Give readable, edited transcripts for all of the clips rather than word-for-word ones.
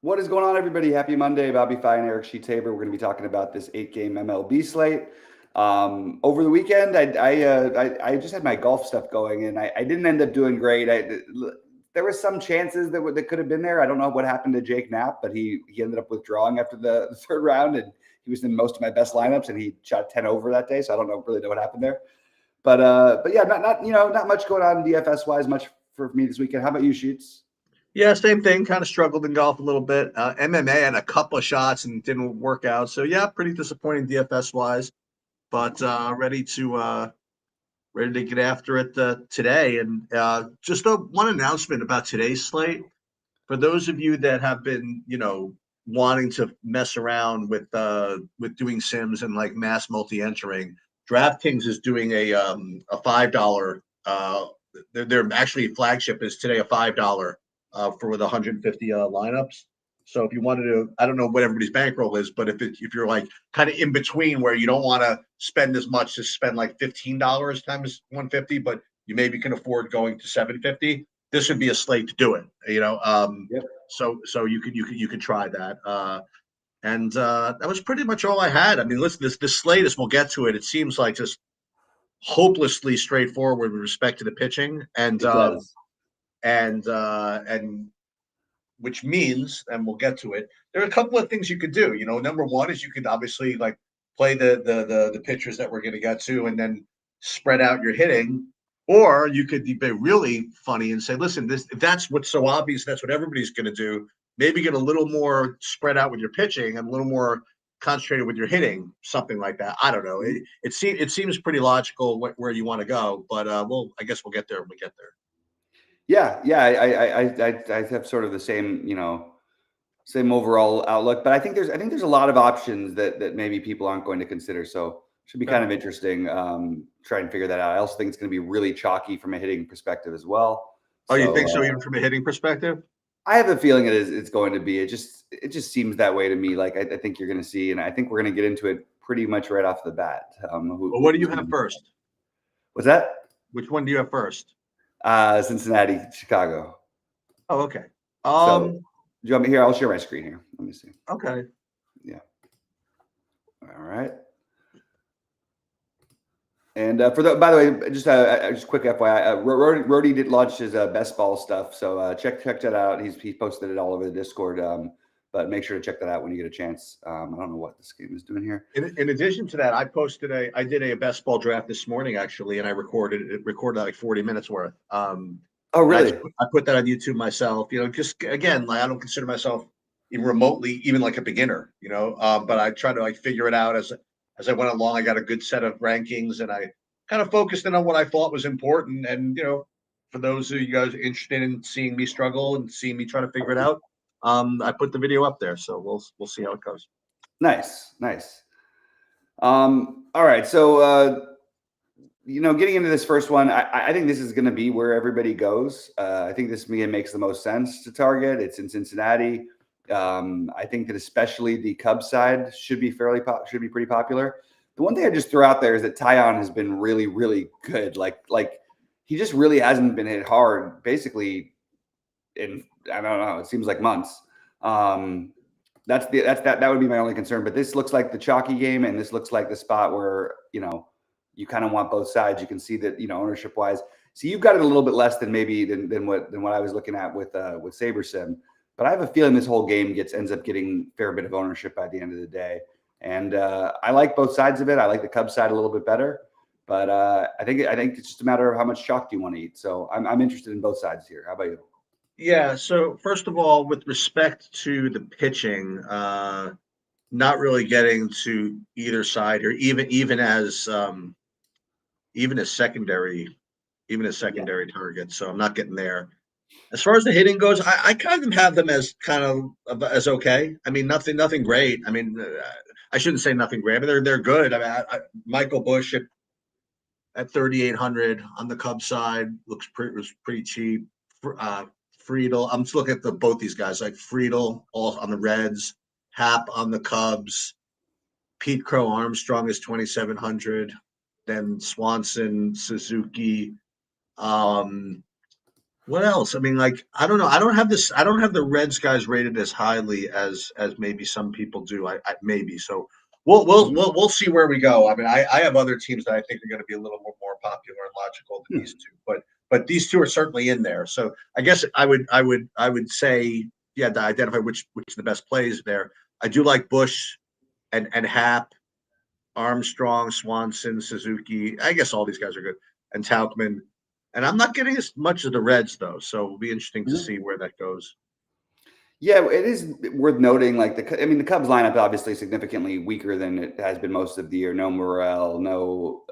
What is going on, everybody? Happy Monday. Bobby Fye and Eric Sheet-Tabor. We're going to be talking about this 8-game MLB slate. Over the weekend, I just had my golf stuff going, and I didn't end up doing great. There were some chances that could have been there. I don't know what happened to Jake Knapp, but he ended up withdrawing after the third round, and he was in most of my best lineups, and he shot 10 over that day. So I don't really know what happened there. But yeah, not much going on DFS wise, much for me this weekend. How about you, Sheets? Yeah, same thing. Kind of struggled in golf a little bit. MMA had a couple of shots and didn't work out. So yeah, pretty disappointing DFS wise, but ready to get after it today. And just one announcement about today's slate for those of you that have been, wanting to mess around with doing sims and like mass multi-entering. DraftKings is doing a $5. Their actually flagship is today a $5 for with 150 lineups. So if you wanted to, I don't know what everybody's bankroll is, but if you're like kind of in between where you don't want to spend as much, to spend like $15 times 150, but you maybe can afford going to 750. This would be a slate to do it. Yep. So you could try that. And that was pretty much all I had. I mean, listen, this slate, as we'll get to it, it seems like just hopelessly straightforward with respect to the pitching, and It does. and which means, and we'll get to it. There are a couple of things you could do. Number one is you could obviously like play the pitchers that we're going to get to, and then spread out your hitting. Or you could be really funny and say, listen, if that's what's so obvious, that's what everybody's going to do. Maybe get a little more spread out with your pitching and a little more concentrated with your hitting, something like that. I don't know. It seems pretty logical where you want to go, but I guess we'll get there when we get there. Yeah. I have sort of the same, same overall outlook, but I think there's a lot of options that maybe people aren't going to consider. So it should be kind of interesting. Try and figure that out. I also think it's going to be really chalky from a hitting perspective as well. Oh, you So think so, even from a hitting perspective? I have a feeling it's going to be. It just seems that way to me. Like I think you're going to see, and I think we're going to get into it pretty much right off the bat. Well, what do you have first? What's that? Which one do you have first? Cincinnati, Chicago. Oh, okay. So do you want me here? I'll share my screen here. Let me see. Okay. Yeah. All right. And by the way, just quick FYI, Rody did launch his best ball stuff, so check that out. He posted it all over the Discord. But make sure to check that out when you get a chance. I don't know what this game is doing here. In addition to that, I did a best ball draft this morning actually, and I recorded like 40 minutes worth. Oh, really? I put that on YouTube myself. Just again, like I don't consider myself even remotely even like a beginner. But I try to like figure it out as I went along. I got a good set of rankings, and I kind of focused in on what I thought was important. And for those of you guys interested in seeing me struggle and seeing me try to figure it out, I put the video up there. So we'll see how it goes. Nice. All right. So getting into this first one, I think this is going to be where everybody goes. I think this makes the most sense to target. It's in Cincinnati. I think that especially the Cubs side should be pretty popular. The one thing I just throw out there is that Tyon has been really, really good. Like he just really hasn't been hit hard, basically. I don't know. It seems like months. That would be my only concern. But this looks like the chalky game, and this looks like the spot where you kind of want both sides. You can see that ownership wise. So you've got it a little bit less than what I was looking at with SaberSim. But I have a feeling this whole game ends up getting a fair bit of ownership by the end of the day. And I like both sides of it. I like the Cubs side a little bit better. But I think it's just a matter of how much chalk do you want to eat. So I'm interested in both sides here. How about you? Yeah. So first of all, with respect to the pitching, not really getting to either side here, even as secondary targets. So I'm not getting there. As far as the hitting goes, I kind of have them as kind of as okay. I mean, nothing great. I mean, I shouldn't say nothing great, but they're good. I mean, Michael Busch at 3,800 on the Cubs side was pretty cheap. Friedel, I'm just looking at both these guys, like Friedel all on the Reds, Hap on the Cubs, Pete Crow Armstrong is 2,700, then Swanson, Suzuki. What else? I mean, like, I don't know. I don't have this. I don't have the Reds guys rated as highly as maybe some people do. I maybe so. We'll see where we go. I mean, I have other teams that I think are going to be a little more popular and logical than these two, but these two are certainly in there. So I guess I would say, yeah, to identify which are the best plays there. I do like Bush and Hap, Armstrong, Swanson, Suzuki. I guess all these guys are good, and Tauchman. And I'm not getting as much of the Reds though, so it'll be interesting to Mhm. see where that goes. Yeah, it is worth noting. Like the Cubs lineup obviously significantly weaker than it has been most of the year. No Morel, no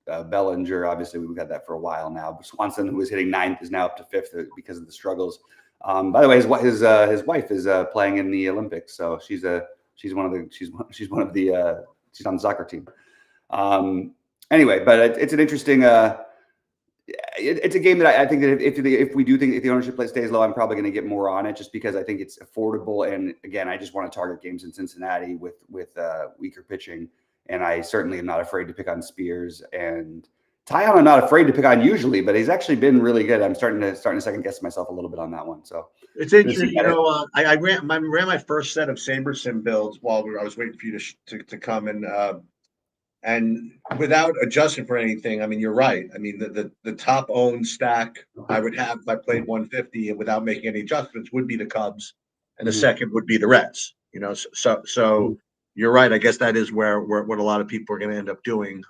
Bellinger. Obviously, we've had that for a while now. Swanson, who was hitting ninth, is now up to fifth because of the struggles. By the way, his wife is playing in the Olympics, so she's one of the she's on the soccer team. Anyway, but it's an interesting. It's a game that I think that if we do think if the ownership play stays low, I'm probably going to get more on it just because I think it's affordable. And again, I just want to target games in Cincinnati with weaker pitching, and I certainly am not afraid to pick on Spears and Tyon. I'm not afraid to pick on usually, but he's actually been really good. I'm starting to second guess myself a little bit on that one. So It's we'll see. interesting, I ran my first set of SaberSim builds while I was waiting for you to come and without adjusting for anything. I mean, you're right. I mean, the top owned stack I would have if I played 150 and without making any adjustments would be the Cubs, and the Mhm. second would be the Reds. So you're right. I guess that is where what a lot of people are going to end up doing.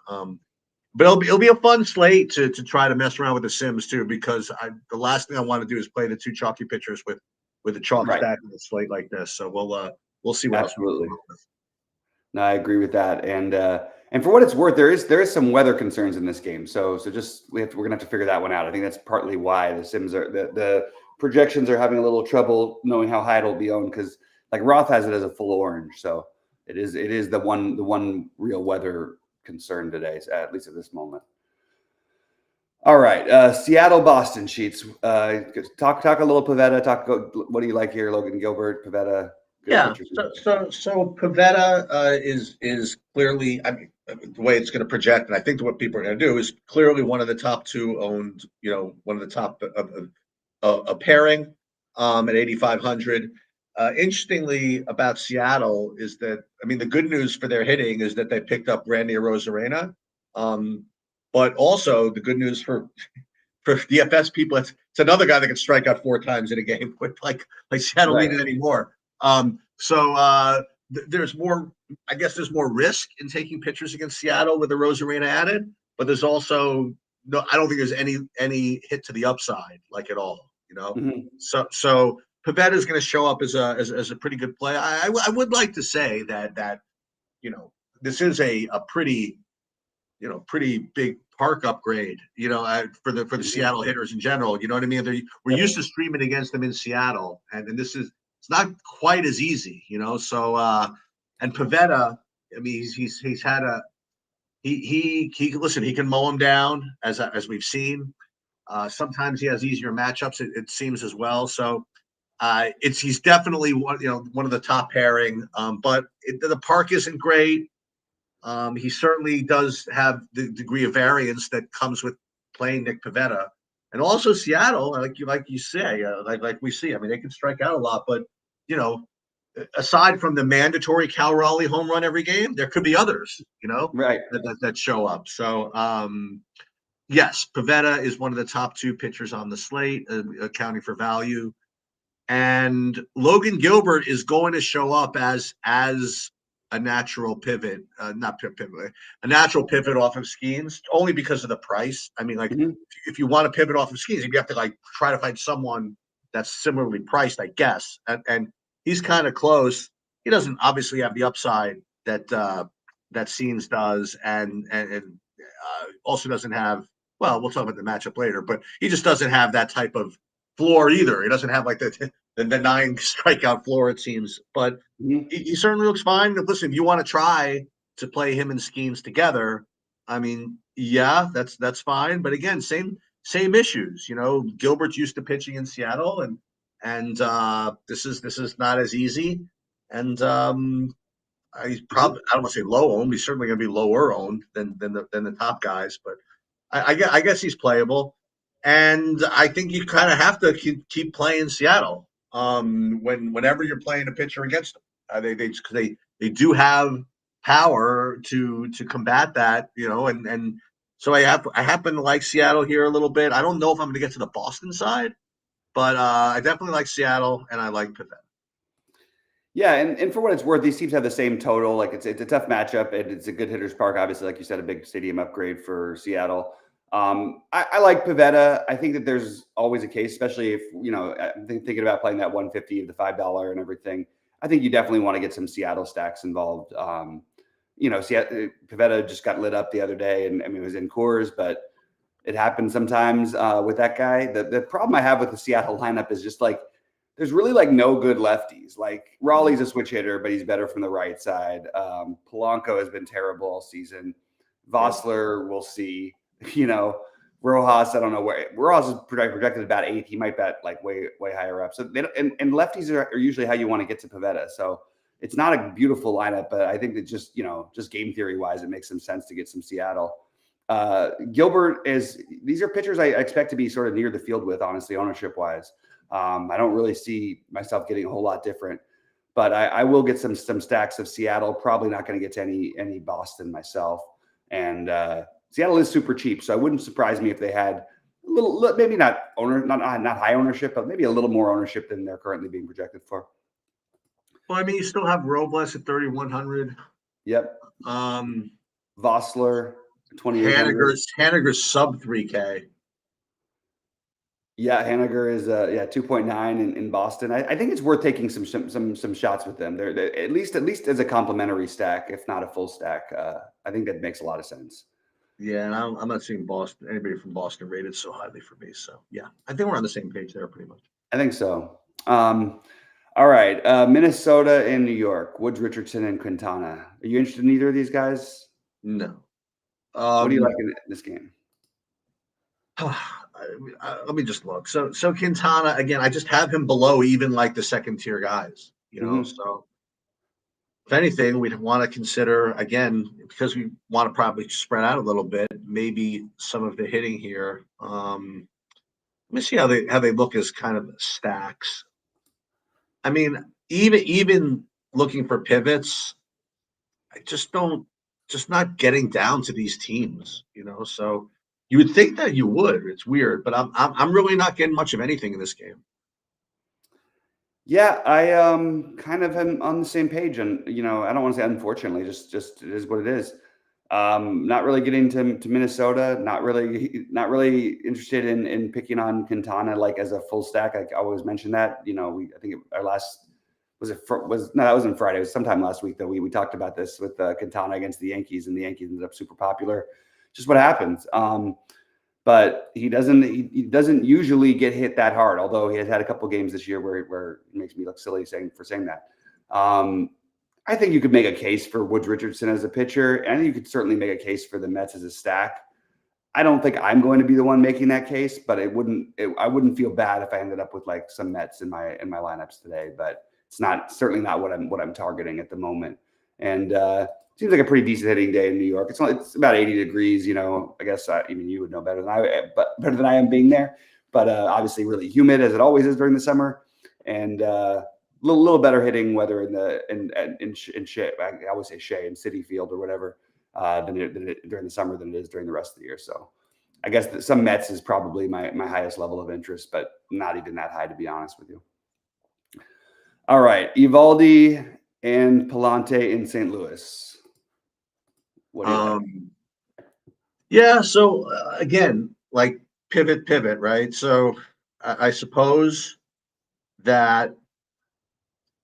But it'll be a fun slate to try to mess around with the Sims too, because the last thing I want to do is play the two chalky pitchers with a chalk Right. stack in a slate like this. So we'll see what else we can Absolutely. come up with. No, I agree with that. And for what it's worth, there is some weather concerns in this game. So just we're gonna have to figure that one out. I think that's partly why the Sims are the projections are having a little trouble knowing how high it'll be owned because like Roth has it as a full orange. So it is the one real weather concern today, at least at this moment. All right, Seattle Boston Sheets. Talk a little Pavetta. What do you like here, Logan Gilbert, Pavetta, good Yeah, pitchers. so Pavetta is clearly, I mean, the way it's going to project, and I think what people are going to do is clearly one of the top two owned, one of the top of a pairing at 8,500. Interestingly about Seattle is that, I mean, the good news for their hitting is that they picked up Randy Arozarena, um, but also the good news for DFS people, it's another guy that can strike out four times in a game with like Seattle Right. needed anymore. There's more. I guess there's more risk in taking pitchers against Seattle with the Rosarena added, but there's also no. I don't think there's any hit to the upside like at all. Mhm. So Pavetta is going to show up as a pretty good play. I would like to say that you know this is a pretty big park upgrade, for the Mhm. Seattle hitters in general. You know what I mean? We're Yep. used to streaming against them in Seattle, and this is it's not quite as easy. So and Pavetta, I mean, he's had a he listen, he can mow him down as we've seen. Sometimes he has easier matchups, it seems as well. So he's definitely one of the top pairing, but the park isn't great. He certainly does have the degree of variance that comes with playing Nick Pavetta, and also Seattle, like you say, like we see. I mean, they can strike out a lot, but you know, aside from the mandatory Cal Raleigh home run every game, there could be others, Right. that show up. So yes, Pavetta is one of the top two pitchers on the slate, accounting for value. And Logan Gilbert is going to show up as a natural pivot, not pivot, a natural pivot off of Skeens, only because of the price. I mean, like Mhm. if you want to pivot off of Skeens, you have to like try to find someone that's similarly priced, I guess. And he's kind of close. He doesn't obviously have the upside that Scenes does, and also doesn't have. Well, we'll talk about the matchup later, but he just doesn't have that type of floor either. He doesn't have like the nine strikeout floor, it seems, but Mhm. he certainly looks fine. Listen, if you want to try to play him and Schemes together, I mean, yeah, that's fine. But again, same issues. Gilbert's used to pitching in Seattle, and this is not as easy. And he's Mhm. probably, I don't want to say low owned. He's certainly going to be lower owned than the top guys, but I guess he's playable. And I think you kind of have to keep playing Seattle. Whenever you're playing a pitcher against them, they do have power to combat that, and so I happen to like Seattle here a little bit. I don't know if I'm going to get to the Boston side, but I definitely like Seattle and I like Pivetta. Yeah, and for what it's worth, these teams have the same total. Like it's a tough matchup, and it's a good hitters park. Obviously, like you said, a big stadium upgrade for Seattle. I like Pavetta. I think that there's always a case, especially if thinking about playing that 150 of the $5 and everything. I think you definitely want to get some Seattle stacks involved. Pavetta just got lit up the other day, and I mean it was in Coors, but it happens sometimes with that guy. The problem I have with the Seattle lineup is just like there's really like no good lefties. Like Raleigh's a switch hitter, but he's better from the right side. Polanco has been terrible all season. Vossler, we'll see. Rojas, I don't know where. Rojas is projected about 8th. He might bet like way higher up. So and lefties are usually how you want to get to Pavetta. So it's not a beautiful lineup, but I think that just game theory wise, it makes some sense to get some Seattle. Gilbert these are pitchers I expect to be sort of near the field with, honestly, ownership wise. I don't really see myself getting a whole lot different, but I will get some stacks of Seattle. Probably not going to get to any Boston myself. And Seattle is super cheap, so it wouldn't surprise me if they had a little, maybe not high ownership, but maybe a little more ownership than they're currently being projected for. Well, I mean, you still have Robles at 3,100. Yep. Vossler 2,800. Haniger's sub 3K. Yeah, Haniger is 2.9 in Boston. I think it's worth taking some shots with them. They're at least as a complimentary stack, if not a full stack. I think that makes a lot of sense. Yeah, and I'm not seeing anybody from Boston rated so highly for me. So yeah, I think we're on the same page there pretty much. I think so. All right, Minnesota and New York, Woods, Richardson, and Quintana. Are you interested in either of these guys? No. What do you like in this game? Let me just look. So Quintana, again, I just have him below even like the second tier guys, so if anything, we'd want to consider, again, because we want to probably spread out a little bit, maybe some of the hitting here. Let me see how they look as kind of stacks. I mean, even looking for pivots, I just not getting down to these teams, so you would think that you would. It's weird, but I'm really not getting much of anything in this game. Yeah, I kind of am on the same page, and I don't want to say unfortunately, just it is what it is. Not really getting to Minnesota. Not really interested in picking on Quintana like as a full stack. I always mention that. I think our last that wasn't Friday. It was sometime last week that we talked about this with Quintana against the Yankees, and the Yankees ended up super popular. Just what happens. But he doesn't usually get hit that hard. Although he has had a couple games this year where it makes me look silly saying that. I think you could make a case for Woods Richardson as a pitcher, and you could certainly make a case for the Mets as a stack. I don't think I'm going to be the one making that case, but I wouldn't feel bad if I ended up with like some Mets in my lineups today. But it's certainly not what I'm targeting at the moment. And seems like a pretty decent hitting day in New York. It's about 80 degrees. I guess even you would know better than I am being there. But obviously, really humid as it always is during the summer, and little better hitting weather in Shea. I always say Shea in City Field or whatever during the summer than it is during the rest of the year. So I guess some Mets is probably my highest level of interest, but not even that high, to be honest with you. All right, Eovaldi and Palante in St. Louis. What do you like? Yeah, so again, like pivot, right? So I suppose that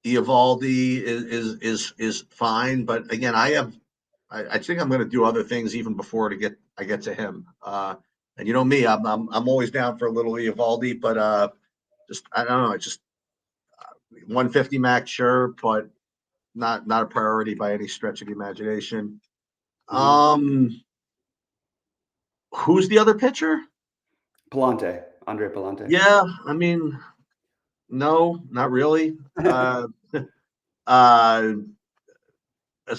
Eovaldi is fine, but again, I think I'm going to do other things even before I get to him. And you know me, I'm always down for a little Eovaldi, but I don't know, it's just 150 max, sure, but not a priority by any stretch of the imagination. Who's the other pitcher? Palante, Andre Palante. Yeah, I mean, no, not really. As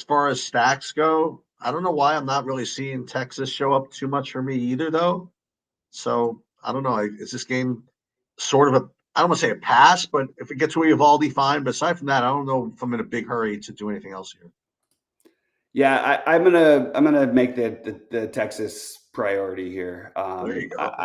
far as stacks go, I don't know why I'm not really seeing Texas show up too much for me either, though. So I don't know. Is this game sort of a, I don't want to say a pass, but if it gets away Uvalde, fine. But aside from that, I don't know if I'm in a big hurry to do anything else here. Yeah, I'm gonna make the Texas priority here. There you go.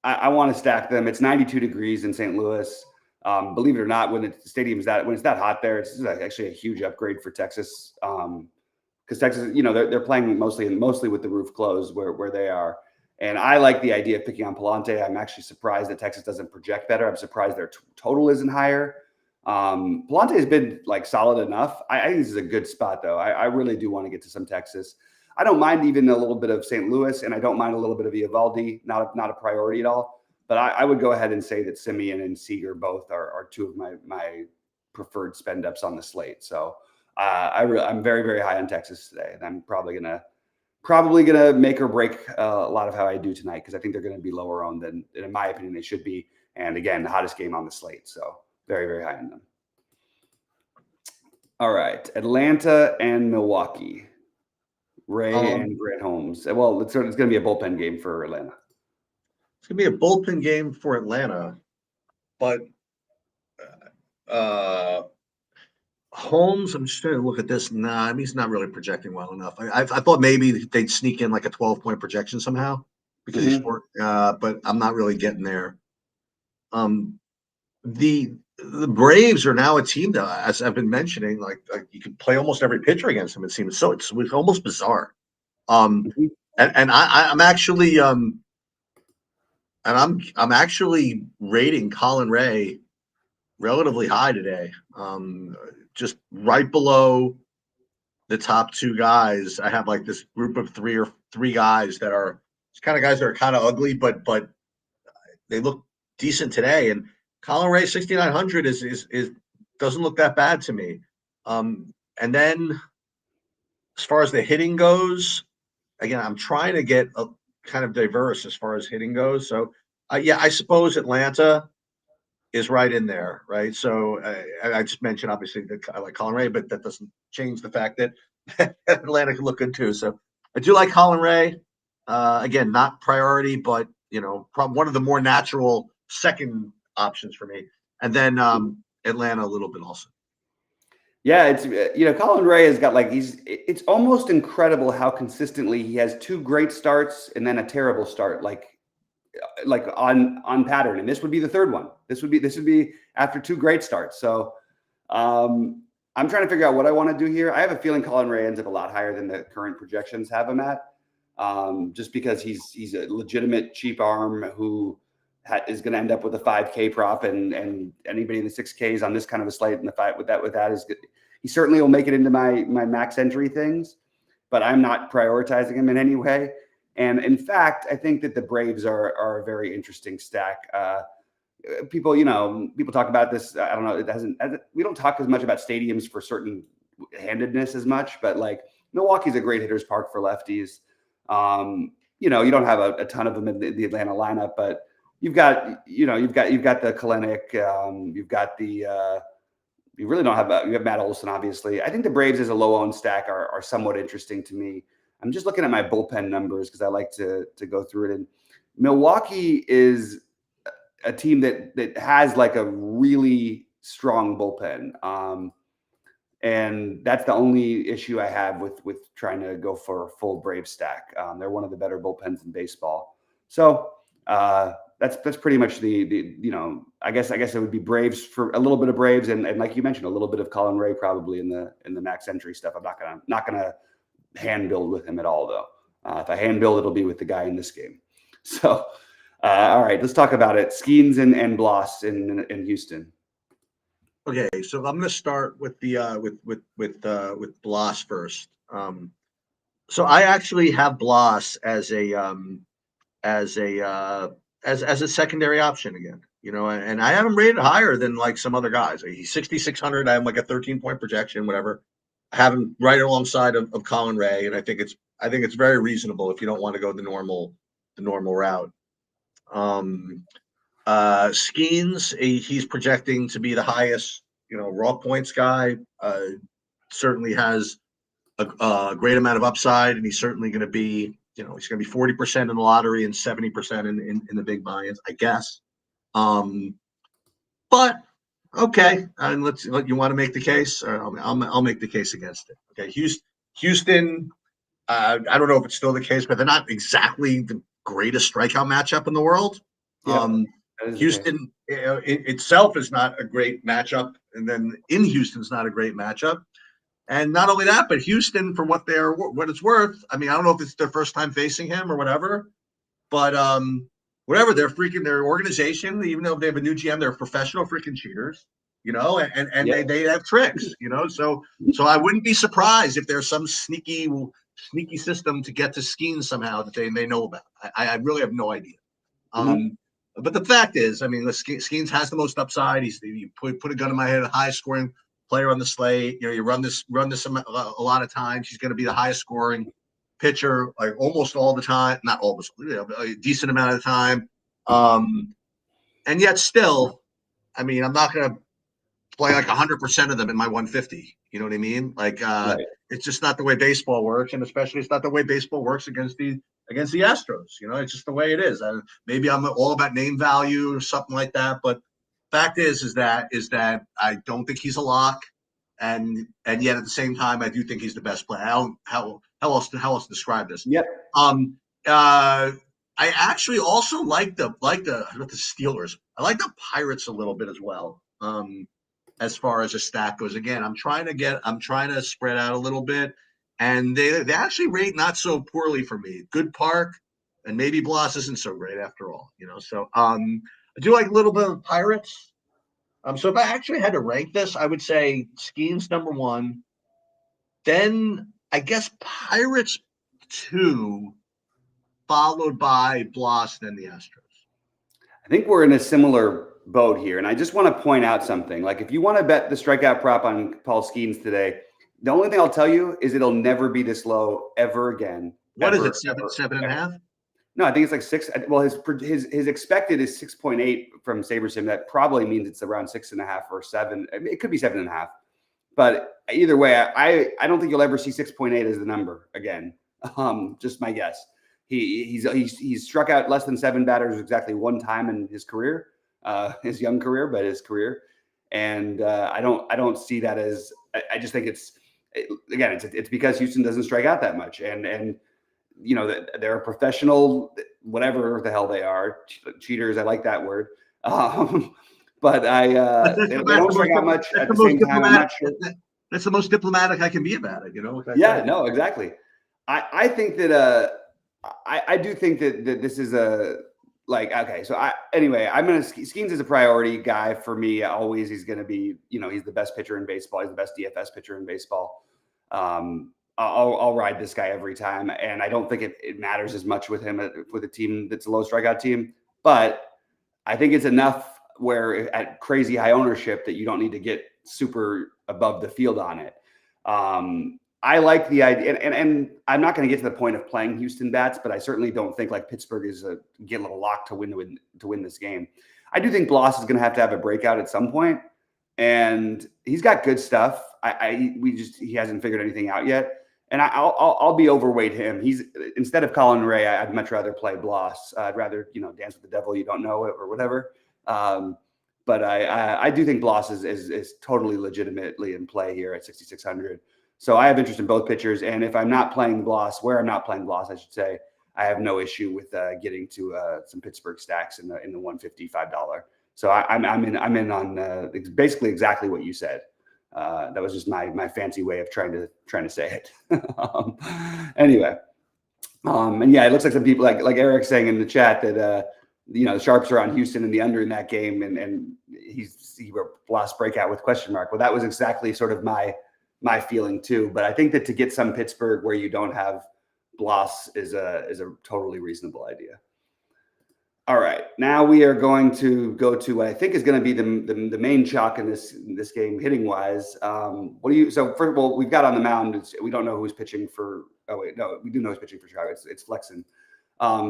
I want to stack them. It's 92 degrees in St. Louis. Believe it or not, when the stadium's when it's that hot there, it's actually a huge upgrade for Texas. Because Texas, they're playing mostly with the roof closed where they are. And I like the idea of picking on Palante. I'm actually surprised that Texas doesn't project better. I'm surprised their total isn't higher. Palante has been like solid enough. I think this is a good spot though. I really do want to get to some Texas. I don't mind even a little bit of St. Louis, and I don't mind a little bit of Eovaldi. Not a priority at all. But I would go ahead and say that Simeon and Seager both are two of my preferred spend ups on the slate. So I'm very, very high on Texas today, and I'm probably gonna make or break a lot of how I do tonight, because I think they're going to be lower owned than, in my opinion, they should be. And again, the hottest game on the slate, so very, very high on them. All right, Atlanta and Milwaukee. Ray and Grant Holmes. Well, it's going to be a bullpen game for Atlanta. It's going to be a bullpen game for Atlanta, but Holmes, I'm just trying to look at this. Nah, he's not really projecting well enough. I thought maybe they'd sneak in like a 12-point projection somehow because he's short, but I'm not really getting there. The Braves are now a team that, as I've been mentioning, like you can play almost every pitcher against them. It seems so. It's almost bizarre. And I'm actually I'm actually rating Colin Ray relatively high today. Just right below the top two guys. I have like this group of three guys that are kind of guys that are kind of ugly, but they look decent today. And Colin Ray 6,900 is doesn't look that bad to me. And then as far as the hitting goes, again, I'm trying to get a kind of diverse as far as hitting goes. So yeah, I suppose Atlanta is right in there, right? So I just mentioned obviously that I like Colin Ray, but that doesn't change the fact that Atlanta can look good too. So I do like Colin Ray. Again, not priority, but probably one of the more natural second options for me. And then Atlanta a little bit also. Yeah, it's Colin Ray has got it's almost incredible how consistently he has two great starts and then a terrible start, like on pattern. And this would be the third one. This would be after two great starts. So I'm trying to figure out what I want to do here. I have a feeling Colin Ray ends up a lot higher than the current projections have him at, just because he's a legitimate cheap arm who is going to end up with a 5K prop, and anybody in the 6Ks on this kind of a slate in the fight with that is good. He certainly will make it into my max entry things, but I'm not prioritizing him in any way. And in fact, I think that the Braves are a very interesting stack. People talk about this. I don't know. We don't talk as much about stadiums for certain handedness as much, but like Milwaukee's a great hitter's park for lefties. You don't have a ton of them in the Atlanta lineup, but you've got the Kalenic. You've got you really don't have you have Matt Olson, obviously. I think the Braves as a low owned stack are somewhat interesting to me. I'm just looking at my bullpen numbers because I like to go through it. And Milwaukee is a team that has like a really strong bullpen. And that's the only issue I have with trying to go for a full Brave stack. They're one of the better bullpens in baseball. So that's pretty much I guess it would be Braves for a little bit of Braves and like you mentioned, a little bit of Colin Ray probably in the max entry stuff. I'm not gonna hand build with him at all though. If I hand build, it'll be with the guy in this game. So all right, let's talk about it. Skeens and Bloss in Houston. Okay, so I'm going to start with the with Bloss first. So I actually have Bloss as a secondary option again. And I have him rated higher than like some other guys. He's 6,600. I have like a 13-point projection, whatever. I have him right alongside of Colin Ray, and I think it's very reasonable if you don't want to go the normal route. Skeens, he's projecting to be the highest, raw points guy. Certainly has a great amount of upside, and he's certainly going to be he's going to be 40% in the lottery and 70% in the big buy-ins, I guess. But okay, and you want to make the case? I'll make the case against it. Okay, Houston. I don't know if it's still the case, but they're not exactly the greatest strikeout matchup in the world. Yeah, Houston itself is not a great matchup, and then in Houston's not a great matchup. And not only that, but Houston, for what it's worth. I mean, I don't know if it's their first time facing him or whatever, but whatever, their organization, even though they have a new GM, they're professional freaking cheaters, and yep. they have tricks, So I wouldn't be surprised if there's some sneaky system to get to Skeens somehow that they know about. I really have no idea. But the fact is, I mean, Skeens has the most upside. You put a gun in my head, a high scoring player on the slate. You run this a lot of times. He's going to be the highest scoring pitcher, like almost all the time. Not almost, a decent amount of the time. And yet still, I mean, I'm not going to play like 100% of them in my 150. You know what I mean? Like, Right. It's just not the way baseball works, and especially it's not the way baseball works against the Astros. It's just the way it is. Maybe I'm all about name value or something like that, but fact is that I don't think he's a lock, and yet at the same time I do think he's the best player. How else to describe this? Yep. I actually also like the Steelers. I like the Pirates a little bit as well. As far as a stack goes, again, I'm trying to spread out a little bit, and they actually rate not so poorly for me. Good Park, and maybe Bloss isn't so great after all, So I do like a little bit of Pirates. So if I actually had to rank this, I would say Skeens number 1, then I guess Pirates 2, followed by Bloss, then the Astros. I think we're in a similar boat here. And I just want to point out something. Like, if you want to bet the strikeout prop on Paul Skeens today, the only thing I'll tell you is it'll never be this low ever again. What is it? 7.5? No, I think it's like 6. Well, his expected is 6.8 from SaberSim. That probably means it's around 6.5 or 7. I mean, it could be 7.5. But either way, I don't think you'll ever see 6.8 as the number again. Just my guess. He's struck out less than 7 batters exactly one time in his career, his young career, but his career. And I don't see that as. I just think it's because Houston doesn't strike out that much, and they're a professional, whatever the hell they are, cheaters. I like that word. But they don't strike out much. At the same time, I'm not sure. That's the most diplomatic I can be about it. Yeah, no, exactly. I think that I do think that this is okay. So Skeens is a priority guy for me. Always, he's going to be, he's the best pitcher in baseball. He's the best DFS pitcher in baseball. I'll ride this guy every time, and I don't think it matters as much with him with a team that's a low strikeout team. But I think it's enough where at crazy high ownership that you don't need to get super above the field on it. I like the idea, and I'm not going to get to the point of playing Houston bats, but I certainly don't think like Pittsburgh is a little lock to win this game. I do think Bloss is going to have a breakout at some point, and he's got good stuff. He hasn't figured anything out yet, and I'll be overweight him. He's instead of Colin Ray, I'd much rather play Bloss. I'd rather dance with the devil you don't know it or whatever. But I do think Bloss is totally legitimately in play here at 6,600. So I have interest in both pitchers, and if I'm not playing Bloss, I should say, I have no issue with getting to some Pittsburgh stacks in the $155. So I'm in on basically exactly what you said. That was just my fancy way of trying to say it. Anyway, and yeah, it looks like some people like Eric saying in the chat that the sharps are on Houston and the under in that game, and he lost breakout with question mark. Well, that was exactly sort of my feeling too. But I think that to get some Pittsburgh where you don't have Bloss is a totally reasonable idea. All right, now we are going to go to what I think is going to be the main chalk in this game hitting wise. So first of all, we've got on the mound. We don't know who's pitching for. Oh wait, no, we do know who's pitching for Chicago. It's Flexen.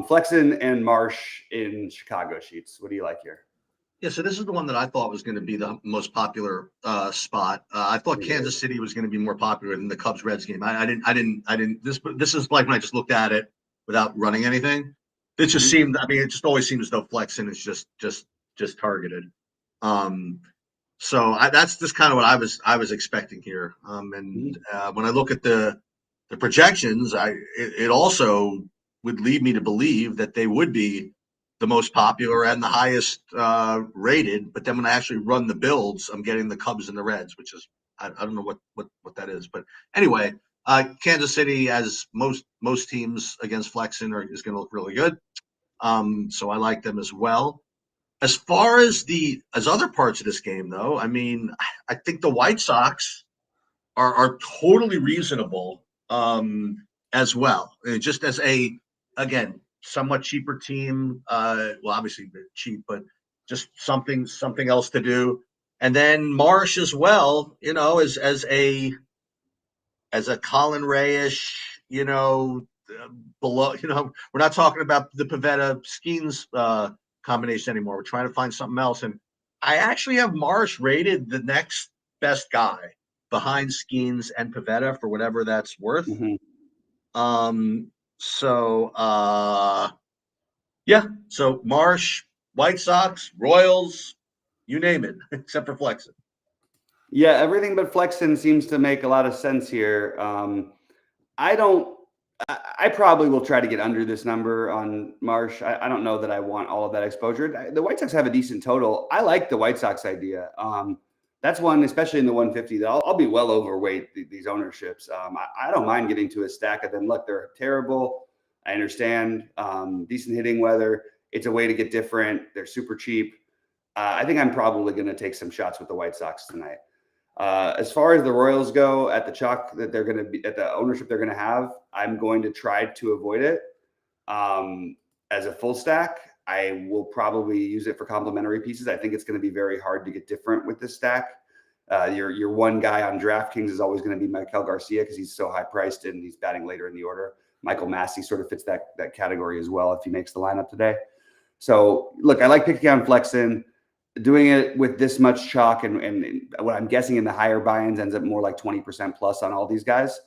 Flexen and Marsh in Chicago sheets. What do you like here? Yeah, so this is the one that I thought was going to be the most popular spot. I thought Kansas City was going to be more popular than the Cubs Reds game. I didn't. This is like when I just looked at it without running anything. It just seemed, I mean, it just always seems as though Flexen is just targeted. So that's just kind of what I was expecting here. When I look at the projections, it also would lead me to believe that they would be the most popular and the highest rated. But then when I actually run the builds, I'm getting the Cubs and the Reds, which is I don't know what that is. But anyway, Kansas City, as most teams against Flexen, is going to look really good. So I like them as well. As far as other parts of this game, though, I mean, I think the White Sox are totally reasonable as well. Just as again, somewhat cheaper team. Well, obviously they're cheap, but just something else to do. And then Marsh as well, as a Colin Ray-ish, below, we're not talking about the Pivetta Skeens combination anymore. We're trying to find something else. And I actually have Marsh rated the next best guy behind Skeens and Pivetta for whatever that's worth. So Marsh, White Sox, Royals, you name it, except for Flexen. Yeah, everything but Flexen seems to make a lot of sense here. I probably will try to get under this number on Marsh. I don't know that I want all of that exposure. The White Sox have a decent total. I like the White Sox idea. That's one, especially in the 150, that I'll be well overweight these ownerships. I don't mind getting to a stack of them. Look, they're terrible. I understand. Decent hitting weather. It's a way to get different. They're super cheap. I think I'm probably going to take some shots with the White Sox tonight. As far as the Royals go, at the chalk that they're going to be, at the ownership they're going to have, I'm going to try to avoid it as a full stack. I will probably use it for complementary pieces. I think it's going to be very hard to get different with this stack. Your one guy on DraftKings is always going to be Michael Garcia because he's so high priced and he's batting later in the order. Michael Massey sort of fits that category as well if he makes the lineup today. So look, I like picking on Flexen. Doing it with this much chalk and what I'm guessing in the higher buy-ins ends up more like 20% plus on all these guys,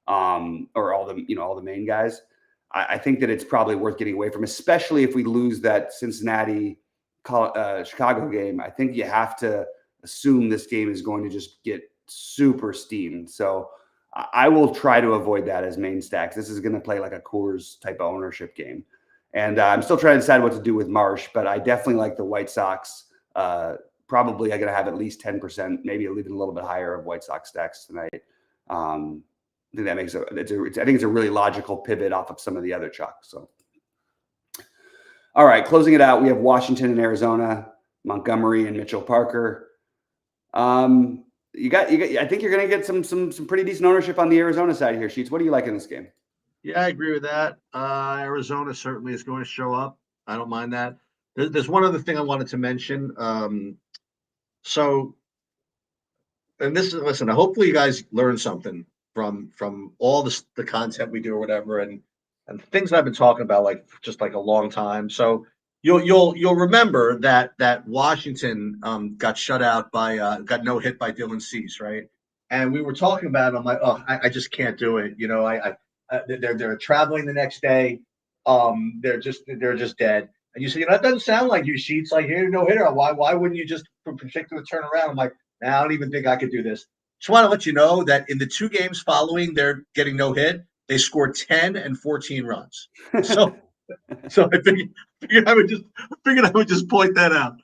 or all the main guys. I think that it's probably worth getting away from, especially if we lose that Cincinnati Chicago game. I think you have to assume this game is going to just get super steamed. So I will try to avoid that as main stacks. This is going to play like a Coors type of ownership game. And I'm still trying to decide what to do with Marsh, but I definitely like the White Sox. Probably I'm going to have at least 10%, maybe even a little bit higher of White Sox stacks tonight. I think that makes I think it's a really logical pivot off of some of the other chalk. So, all right, closing it out, we have Washington and Arizona, Montgomery and Mitchell Parker. I think you're going to get some pretty decent ownership on the Arizona side here, Sheets. What do you like in this game? Yeah, I agree with that. Arizona certainly is going to show up. I don't mind that. There's one other thing I wanted to mention. Listen, hopefully you guys learn something from all the content we do or whatever, and things I've been talking about like a long time. So you'll remember that Washington got shut out got no hit by Dylan Cease, right? And we were talking about it. I'm like, oh, I just can't do it. They're traveling the next day. They're just dead. And you say, that doesn't sound like you, Sheets. Like, you're no hitter. Why wouldn't you just predict the turnaround? I'm like, I don't even think I could do this. Just want to let you know that in the 2 games following their getting no hit, they scored 10 and 14 runs. So I figured I would just point that out.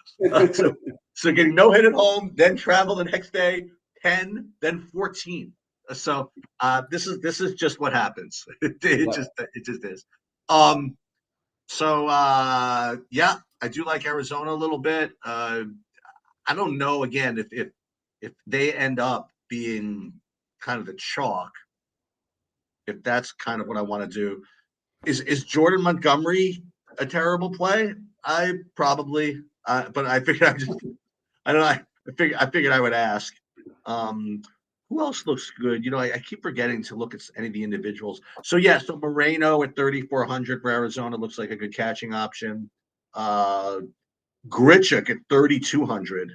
So getting no hit at home, then travel the next day, 10, then 14. So this is just what happens. It just is. Yeah, I do like Arizona a little bit. I don't know, again, if they end up being kind of the chalk, if that's kind of what I want to do. Is Jordan Montgomery a terrible play? I probably, but I figured I don't know. I figured I would ask. Who else looks good? I keep forgetting to look at any of the individuals. So Moreno at 3,400 for Arizona looks like a good catching option. Grichuk at 3,200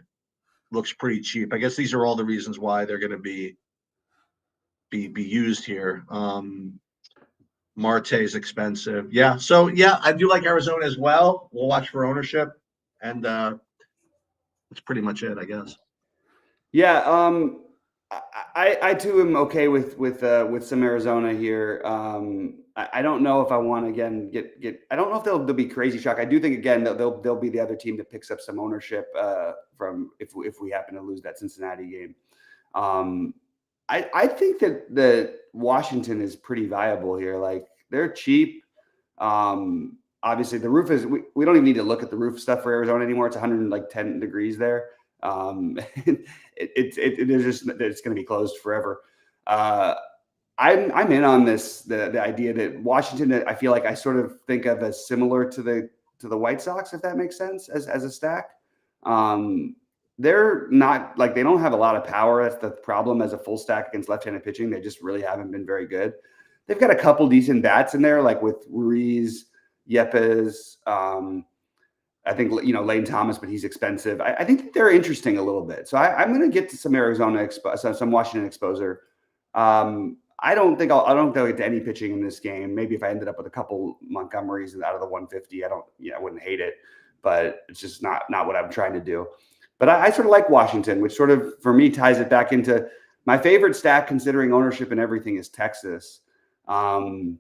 looks pretty cheap. I guess these are all the reasons why they're going to be used here. Marte's expensive. Yeah. So yeah, I do like Arizona as well. We'll watch for ownership, and that's pretty much it, I guess. Yeah, I too am okay with some Arizona here. I don't know if I want to again get. I don't know if they'll be crazy shock. I do think again that they'll be the other team that picks up some ownership from if we happen to lose that Cincinnati game. Um, I think that Washington is pretty viable here. Like they're cheap. Obviously the roof is. We don't even need to look at the roof stuff for Arizona anymore. It's 110 degrees there. It's going to be closed forever. I'm in on this the idea that Washington. I feel like I sort of think of as similar to the White Sox, if that makes sense, as a stack. They're not like they don't have a lot of power. That's the problem as a full stack against left-handed pitching. They just really haven't been very good. They've got a couple decent bats in there, like with Ruiz, Yepes. I think Lane Thomas, but he's expensive. I think they're interesting a little bit. So I'm going to get to some Arizona, some Washington exposure. I don't think I'll get to any pitching in this game. Maybe if I ended up with a couple Montgomerys out of the 150, I wouldn't hate it, but it's just not what I'm trying to do. But I sort of like Washington, which sort of for me ties it back into my favorite stack, considering ownership and everything, is Texas. Again,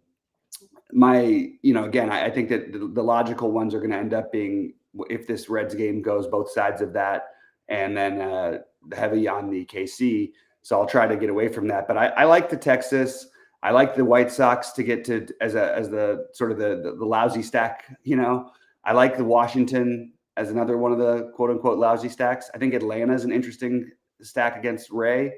I think that the logical ones are going to end up being, if this Reds game goes both sides of that, and then heavy on the KC. So I'll try to get away from that. But I like the Texas. I like the White Sox to get to as the sort of the lousy stack. I like the Washington as another one of the quote unquote lousy stacks. I think Atlanta is an interesting stack against Ray.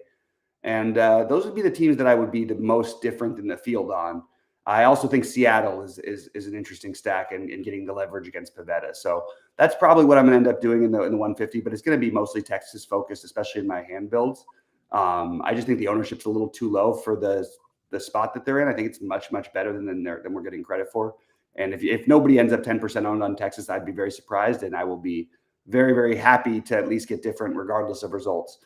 And those would be the teams that I would be the most different in the field on. I also think Seattle is an interesting stack and getting the leverage against Pivetta. So that's probably what I'm going to end up doing in the 150, but it's going to be mostly Texas focused, especially in my hand builds. I just think the ownership's a little too low for the spot that they're in. I think it's much better than we're getting credit for. And if nobody ends up 10% owned on Texas, I'd be very surprised, and I will be very, very happy to at least get different regardless of results.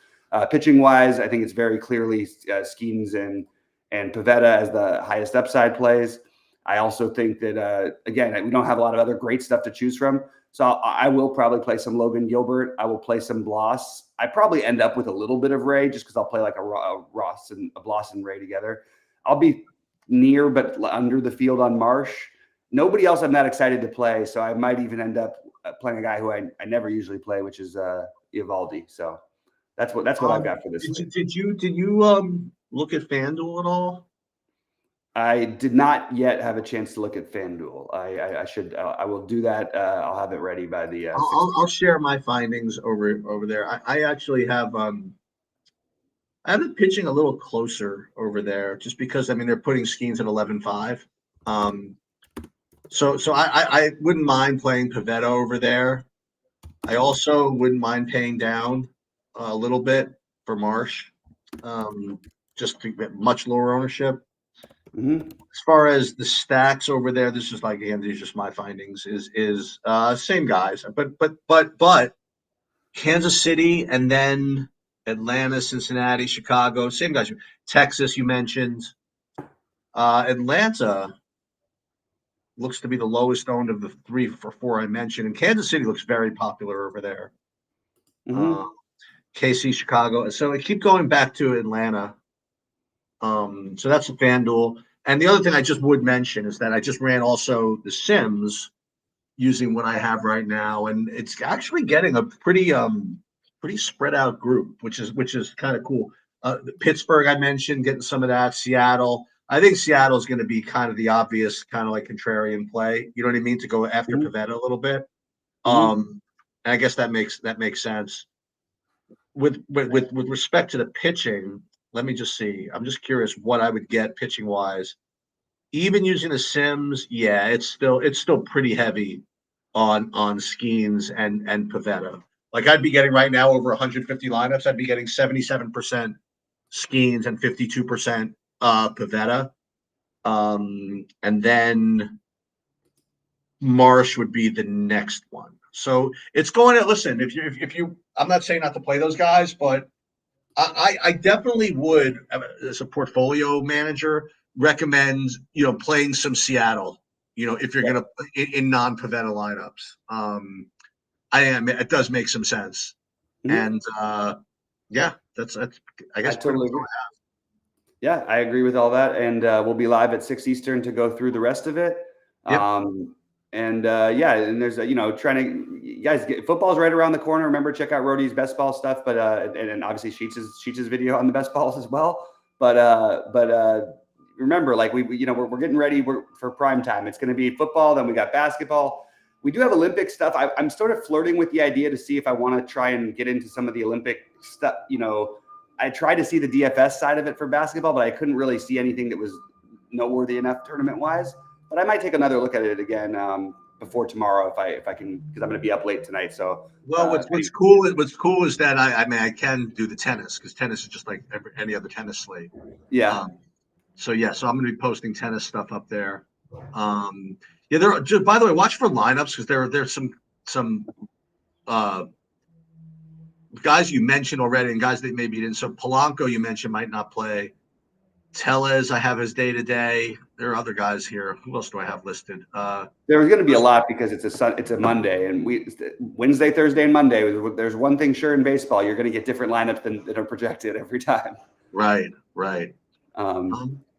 Pitching wise, I think it's very clearly Skeens and Pivetta as the highest upside plays. I also think that, again, we don't have a lot of other great stuff to choose from. So I will probably play some Logan Gilbert. I will play some Bloss. I probably end up with a little bit of Ray just because I'll play like a Bloss and Ray together. I'll be near but under the field on Marsh. Nobody else I'm that excited to play. So I might even end up playing a guy who I never usually play, which is Eovaldi. So that's what I've got for this. Did you look at FanDuel at all? I did not yet have a chance to look at FanDuel. I should. I will do that. I'll have it ready by the. I'll share my findings over there. I actually have I have it pitching a little closer over there, just because they're putting Skeens at 11.5. So I wouldn't mind playing Pivetta over there. I also wouldn't mind paying down a little bit for Marsh, just to get much lower ownership. Mm-hmm. As far as the stacks over there, this is like, again, these are just my findings. Is same guys, but Kansas City and then Atlanta, Cincinnati, Chicago, same guys. Texas, you mentioned. Atlanta looks to be the lowest owned of the 3 or 4 I mentioned, and Kansas City looks very popular over there. Mm-hmm. KC, Chicago. So I keep going back to Atlanta. So that's a FanDuel. And the other thing I just would mention is that I just ran also the Sims using what I have right now, and it's actually getting a pretty spread out group, which is kind of cool. Pittsburgh, I mentioned, getting some of that. Seattle. I think Seattle is going to be kind of the obvious kind of like contrarian play. You know what I mean? To go after Pivetta a little bit. And I guess that makes sense. With respect to the pitching, let me just see. I'm just curious what I would get pitching wise. Even using the Sims, yeah, it's still pretty heavy on Skeens and Pivetta. Like I'd be getting right now over 150 lineups, I'd be getting 77% Skeens and 52% Pivetta. And then Marsh would be the next one. So it's going to listen. If you, I'm not saying not to play those guys, but I definitely would, as a portfolio manager, recommend, playing some Seattle, if you're going to in non-Pavetta lineups. It does make some sense. Mhm. And yeah, that's I guess I pretty totally much agree. Yeah, I agree with all that. And we'll be live at 6 Eastern to go through the rest of it. Yep. Yeah, and there's trying to, you guys, football's right around the corner. Remember, check out Rhodey's best ball stuff, but and obviously Sheets' video on the best balls as well. But remember, like we're getting ready for prime time. It's going to be football, then we got basketball. We do have Olympic stuff. I'm sort of flirting with the idea to see if I want to try and get into some of the Olympic stuff. I tried to see the DFS side of it for basketball, but I couldn't really see anything that was noteworthy enough tournament wise. But I might take another look at it again before tomorrow if I can, because I'm going to be up late tonight. So well, what's cool is that I can do the tennis, because tennis is just like any other tennis slate. Yeah. So I'm going to be posting tennis stuff up there. Yeah, by the way, watch for lineups, because there's some guys you mentioned already and guys that maybe didn't. So Polanco, you mentioned, might not play. Tellez, I have his day-to-day. There are other guys here. Who else do I have listed? There's going to be a lot because it's a Monday, and Wednesday, Thursday, and Monday. There's one thing sure in baseball: you're going to get different lineups than are projected every time. Right.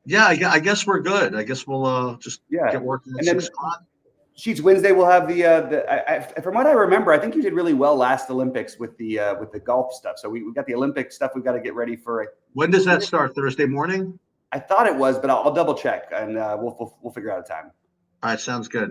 Yeah, I guess we're good. I guess we'll just get working at 6 o'clock. Sheets Wednesday will have from what I remember, I think you did really well last Olympics with the golf stuff. So we got the Olympic stuff we've got to get ready for. When does that start? Thursday morning? I thought it was, but I'll double check, and we'll figure out a time. All right, sounds good.